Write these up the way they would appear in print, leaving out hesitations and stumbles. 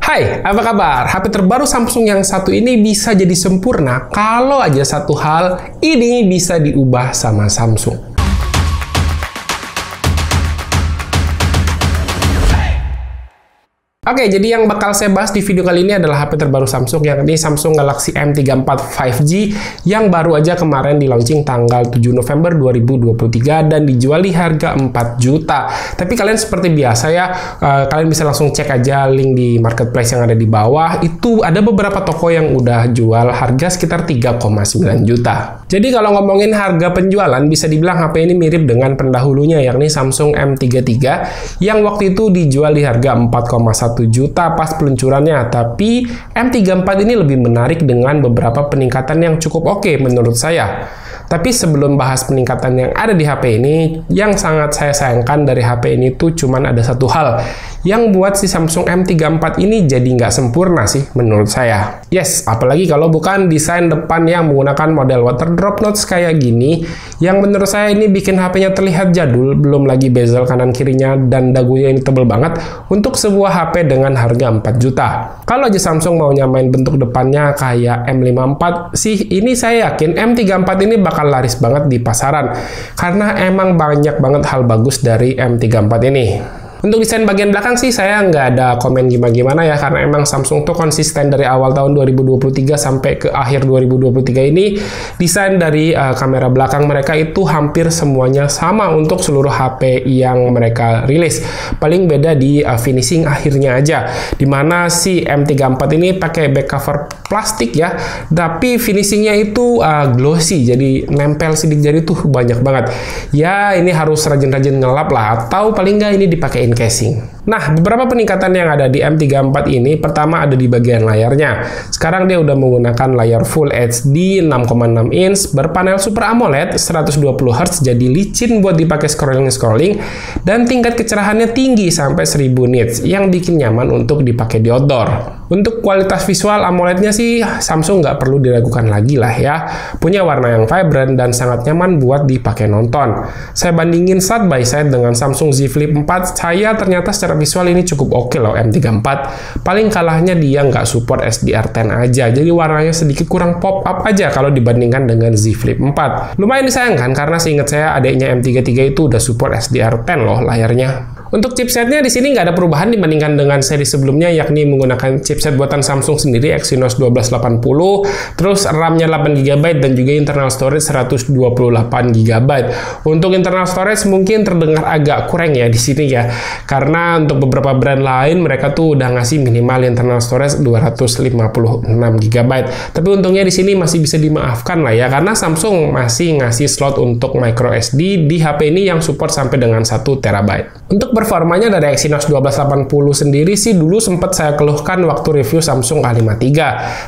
Hai, apa kabar? HP terbaru Samsung yang satu ini bisa jadi sempurna kalau aja satu hal ini bisa diubah sama Samsung. Oke, jadi yang bakal saya bahas di video kali ini adalah HP terbaru Samsung, yakni Samsung Galaxy M34 5G yang baru aja kemarin di launching tanggal 7 November 2023 dan dijual di harga 4 juta. Tapi kalian seperti biasa ya, kalian bisa langsung cek aja link di marketplace yang ada di bawah. Itu ada beberapa toko yang udah jual harga sekitar 3,9 juta. Jadi kalau ngomongin harga penjualan, bisa dibilang HP ini mirip dengan pendahulunya, yakni Samsung M33 yang waktu itu dijual di harga 4,1 juta pas peluncurannya. Tapi M34 ini lebih menarik dengan beberapa peningkatan yang cukup oke menurut saya. Tapi sebelum bahas peningkatan yang ada di HP ini, yang sangat saya sayangkan dari HP ini tuh cuman ada satu hal yang buat si Samsung M34 ini jadi nggak sempurna sih menurut saya. Yes, apalagi kalau bukan desain depan yang menggunakan model water drop notes kayak gini, yang menurut saya ini bikin HP-nya terlihat jadul, belum lagi bezel kanan kirinya dan dagunya ini tebel banget untuk sebuah HP dengan harga 4 juta. Kalau aja Samsung mau nyamain bentuk depannya kayak M54 sih, ini saya yakin M34 ini bakal laris banget di pasaran karena emang banyak banget hal bagus dari M34 ini. Untuk desain bagian belakang sih saya nggak ada komen gimana-gimana ya, karena emang Samsung tuh konsisten dari awal tahun 2023 sampai ke akhir 2023 ini, desain dari kamera belakang mereka itu hampir semuanya sama untuk seluruh HP yang mereka rilis. Paling beda di finishing akhirnya aja, dimana si M34 ini pakai back cover plastik ya, tapi finishingnya itu glossy, jadi nempel sidik jari tuh banyak banget. Ya ini harus rajin-rajin ngelap lah, atau paling nggak ini dipakein casing. Nah, beberapa peningkatan yang ada di M34 ini, pertama ada di bagian layarnya. Sekarang dia udah menggunakan layar Full HD 6,6 inch, berpanel Super AMOLED 120Hz, jadi licin buat dipakai scrolling-scrolling, dan tingkat kecerahannya tinggi sampai 1000 nits, yang bikin nyaman untuk dipakai di outdoor. Untuk kualitas visual AMOLED-nya sih, Samsung nggak perlu diragukan lagi lah ya. Punya warna yang vibrant dan sangat nyaman buat dipakai nonton. Saya bandingin side by side dengan Samsung Z Flip 4, saya ternyata secara visual ini cukup oke loh M34. Paling kalahnya dia nggak support SDR10 aja, jadi warnanya sedikit kurang pop up aja kalau dibandingkan dengan Z Flip 4. Lumayan disayangkan karena seingat saya adiknya M33 itu udah support SDR10 loh layarnya. Untuk chipsetnya di sini nggak ada perubahan dibandingkan dengan seri sebelumnya, yakni menggunakan chipset buatan Samsung sendiri Exynos 1280, terus RAM-nya 8GB dan juga internal storage 128GB. Untuk internal storage mungkin terdengar agak kurang ya di sini ya, karena untuk beberapa brand lain mereka tuh udah ngasih minimal internal storage 256GB. Tapi untungnya di sini masih bisa dimaafkan lah ya, karena Samsung masih ngasih slot untuk micro SD di HP ini yang support sampai dengan 1TB. Untuk performanya dari Exynos 1280 sendiri sih dulu sempat saya keluhkan waktu review Samsung A53.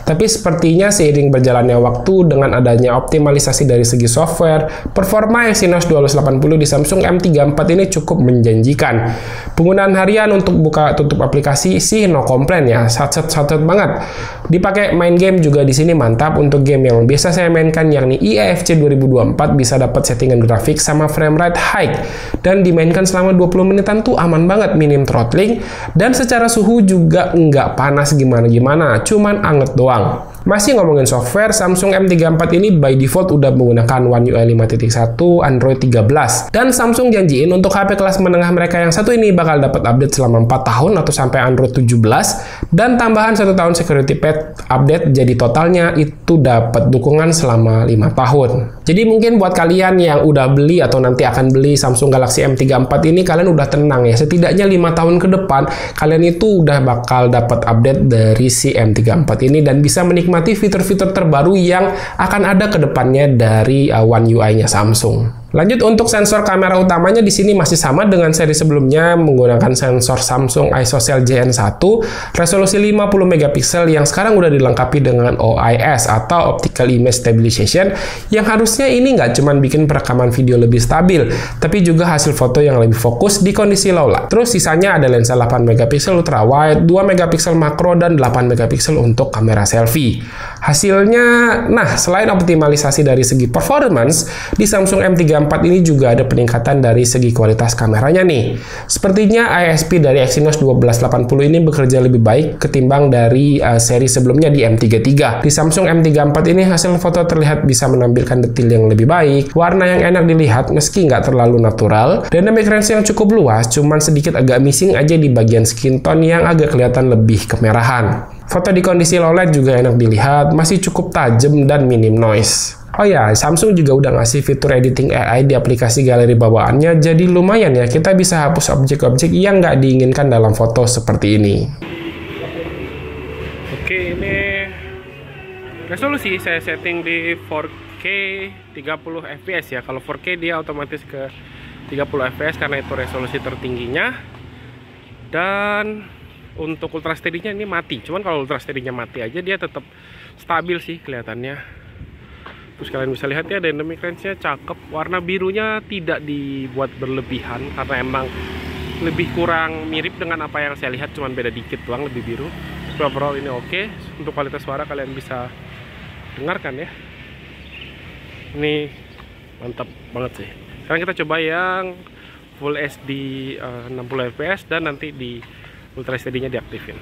Tapi sepertinya seiring berjalannya waktu dengan adanya optimalisasi dari segi software, performa Exynos 1280 di Samsung M34 ini cukup menjanjikan. Penggunaan harian untuk buka tutup aplikasi sih no complain ya, sat-sat banget. Dipakai main game juga di sini mantap. Untuk game yang biasa saya mainkan yakni IAFC 2024 bisa dapat settingan grafik sama frame rate high dan dimainkan selama 20 menitan tuh aman banget, minim throttling, dan secara suhu juga nggak panas gimana-gimana, cuman anget doang. Masih ngomongin software, Samsung M34 ini by default udah menggunakan One UI 5.1, Android 13. Dan Samsung janjiin untuk HP kelas menengah mereka yang satu ini bakal dapat update selama 4 tahun atau sampai Android 17, dan tambahan 1 tahun security patch update, jadi totalnya itu dapat dukungan selama 5 tahun. Jadi mungkin buat kalian yang udah beli atau nanti akan beli Samsung Galaxy M34 ini, kalian udah tenang ya, setidaknya 5 tahun ke depan kalian itu udah bakal dapat update dari si M34 ini dan bisa menikmati fitur-fitur terbaru yang akan ada ke depannya dari One UI-nya Samsung. Lanjut untuk sensor kamera utamanya di sini masih sama dengan seri sebelumnya, menggunakan sensor Samsung ISOCELL JN1 resolusi 50 megapiksel yang sekarang udah dilengkapi dengan OIS atau Optical Image Stabilization, yang harusnya ini nggak cuma bikin perekaman video lebih stabil, tapi juga hasil foto yang lebih fokus di kondisi low light. Terus sisanya ada lensa 8 megapiksel ultra wide, 2 megapiksel makro, dan 8 megapiksel untuk kamera selfie. Hasilnya, nah selain optimalisasi dari segi performance, di Samsung M34 M34 ini juga ada peningkatan dari segi kualitas kameranya nih. Sepertinya ISP dari Exynos 1280 ini bekerja lebih baik ketimbang dari seri sebelumnya di M33. Di Samsung M34 ini hasil foto terlihat bisa menampilkan detail yang lebih baik, warna yang enak dilihat meski nggak terlalu natural, dynamic range yang cukup luas, cuman sedikit agak missing aja di bagian skin tone yang agak kelihatan lebih kemerahan. Foto di kondisi low light juga enak dilihat, masih cukup tajam dan minim noise. Oh ya, Samsung juga udah ngasih fitur editing AI di aplikasi galeri bawaannya, jadi lumayan ya kita bisa hapus objek-objek yang nggak diinginkan dalam foto seperti ini. Oke, ini resolusi saya setting di 4K 30 fps ya. Kalau 4K dia otomatis ke 30 fps karena itu resolusi tertingginya. Dan untuk ultra steady-nya ini mati. Cuman kalau ultra steady-nya mati aja dia tetap stabil sih kelihatannya. Terus kalian bisa lihat ya, dynamic range-nya cakep. Warna birunya tidak dibuat berlebihan karena emang lebih kurang mirip dengan apa yang saya lihat, cuman beda dikit doang lebih biru. Overall ini oke. Untuk kualitas suara kalian bisa dengarkan ya. Ini mantap banget sih. Sekarang kita coba yang Full HD 60 fps dan nanti di Ultra steady-nya diaktifin.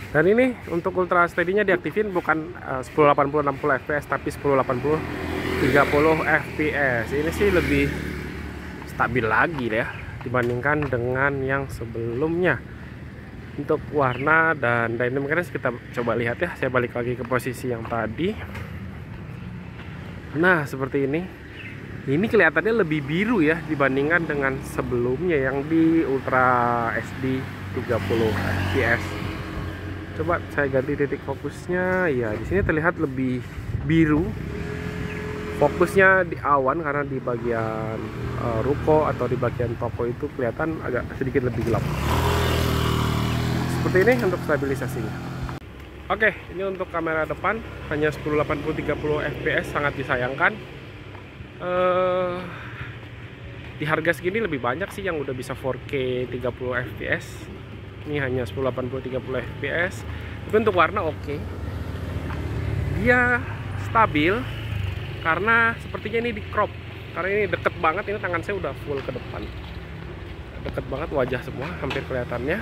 Dan ini untuk Ultra steady-nya diaktifin bukan 1080 60 fps tapi 1080 30 fps. Ini sih lebih stabil lagi ya dibandingkan dengan yang sebelumnya. Untuk warna dan dynamic range kita coba lihat ya. Saya balik lagi ke posisi yang tadi. Nah, seperti ini. Ini kelihatannya lebih biru ya dibandingkan dengan sebelumnya yang di Ultra HD 30 fps. Coba saya ganti titik fokusnya. Ya, di sini terlihat lebih biru. Fokusnya di awan karena di bagian ruko atau di bagian toko itu kelihatan agak sedikit lebih gelap. Seperti ini untuk stabilisasinya. Oke, ini untuk kamera depan hanya 1080 30 fps, sangat disayangkan. Di harga segini lebih banyak sih yang udah bisa 4K 30 fps. Ini hanya 1080 30 fps. Tapi untuk warna oke. Dia stabil karena sepertinya ini di crop. Karena ini deket banget, ini tangan saya udah full ke depan. Deket banget wajah semua, hampir kelihatannya.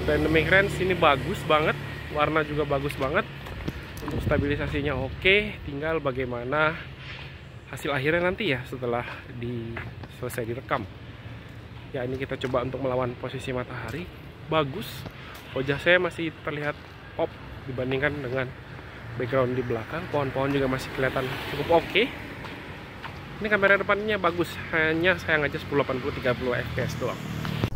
Dynamic range ini bagus banget, warna juga bagus banget. Untuk stabilisasinya oke, tinggal bagaimana hasil akhirnya nanti ya setelah selesai direkam. Ya, ini kita coba untuk melawan posisi matahari. Bagus, wajah saya masih terlihat pop dibandingkan dengan background di belakang. Pohon-pohon juga masih kelihatan cukup oke. Ini kamera depannya bagus, hanya sayang aja 1080 30 fps doang.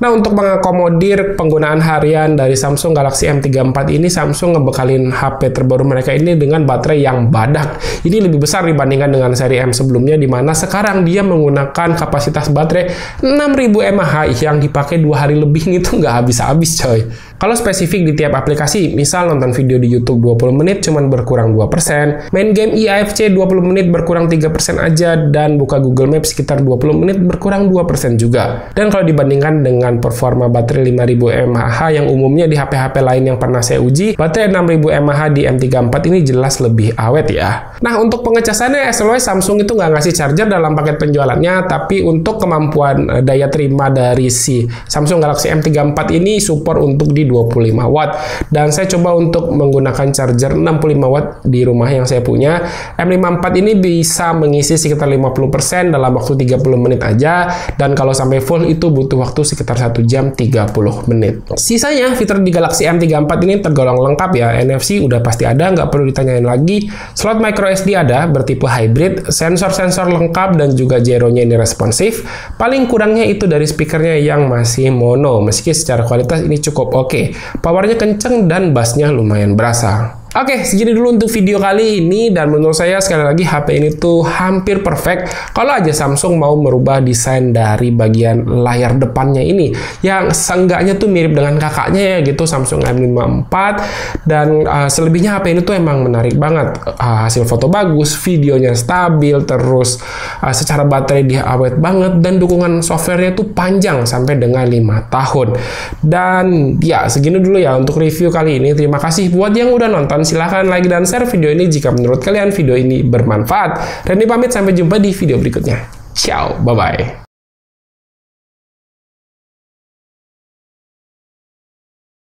Nah, untuk mengakomodir penggunaan harian dari Samsung Galaxy M34 ini, Samsung ngebekalin HP terbaru mereka ini dengan baterai yang badak. Ini lebih besar dibandingkan dengan seri M sebelumnya, di mana sekarang dia menggunakan kapasitas baterai 6000 mAh yang dipakai 2 hari lebih. Itu nggak habis-habis coy. Kalau spesifik di tiap aplikasi, misal nonton video di YouTube 20 menit cuman berkurang 2%, main game IAFC 20 menit berkurang 3% aja, dan buka Google Maps sekitar 20 menit berkurang 2% juga. Dan kalau dibandingkan dengan performa baterai 5000 mAh yang umumnya di HP-HP lain yang pernah saya uji, baterai 6000 mAh di M34 ini jelas lebih awet ya. Nah, untuk pengecasannya as always Samsung itu nggak ngasih charger dalam paket penjualannya, tapi untuk kemampuan daya terima dari si Samsung Galaxy M34 ini support untuk di 25 watt. Dan saya coba untuk menggunakan charger 65 watt di rumah yang saya punya. M54 ini bisa mengisi sekitar 50% dalam waktu 30 menit aja, dan kalau sampai full itu butuh waktu sekitar 1 jam 30 menit. Sisanya fitur di Galaxy M34 ini tergolong lengkap ya. NFC udah pasti ada, nggak perlu ditanyain lagi. Slot micro SD ada, bertipe hybrid, sensor-sensor lengkap, dan juga gyronya ini responsif. Paling kurangnya itu dari speakernya yang masih mono, meski secara kualitas ini cukup oke. Powernya kenceng dan bassnya lumayan berasa. Oke, segini dulu untuk video kali ini, dan menurut saya sekali lagi HP ini tuh hampir perfect kalau aja Samsung mau merubah desain dari bagian layar depannya ini yang seenggaknya tuh mirip dengan kakaknya ya gitu, Samsung M54. Dan selebihnya HP ini tuh emang menarik banget, hasil foto bagus, videonya stabil, terus secara baterai dia awet banget, dan dukungan softwarenya tuh panjang sampai dengan 5 tahun. Dan ya segini dulu ya untuk review kali ini. Terima kasih buat yang udah nonton tonton, silahkan like dan share video ini jika menurut kalian video ini bermanfaat. Reni pamit, sampai jumpa di video berikutnya. Ciao, bye-bye.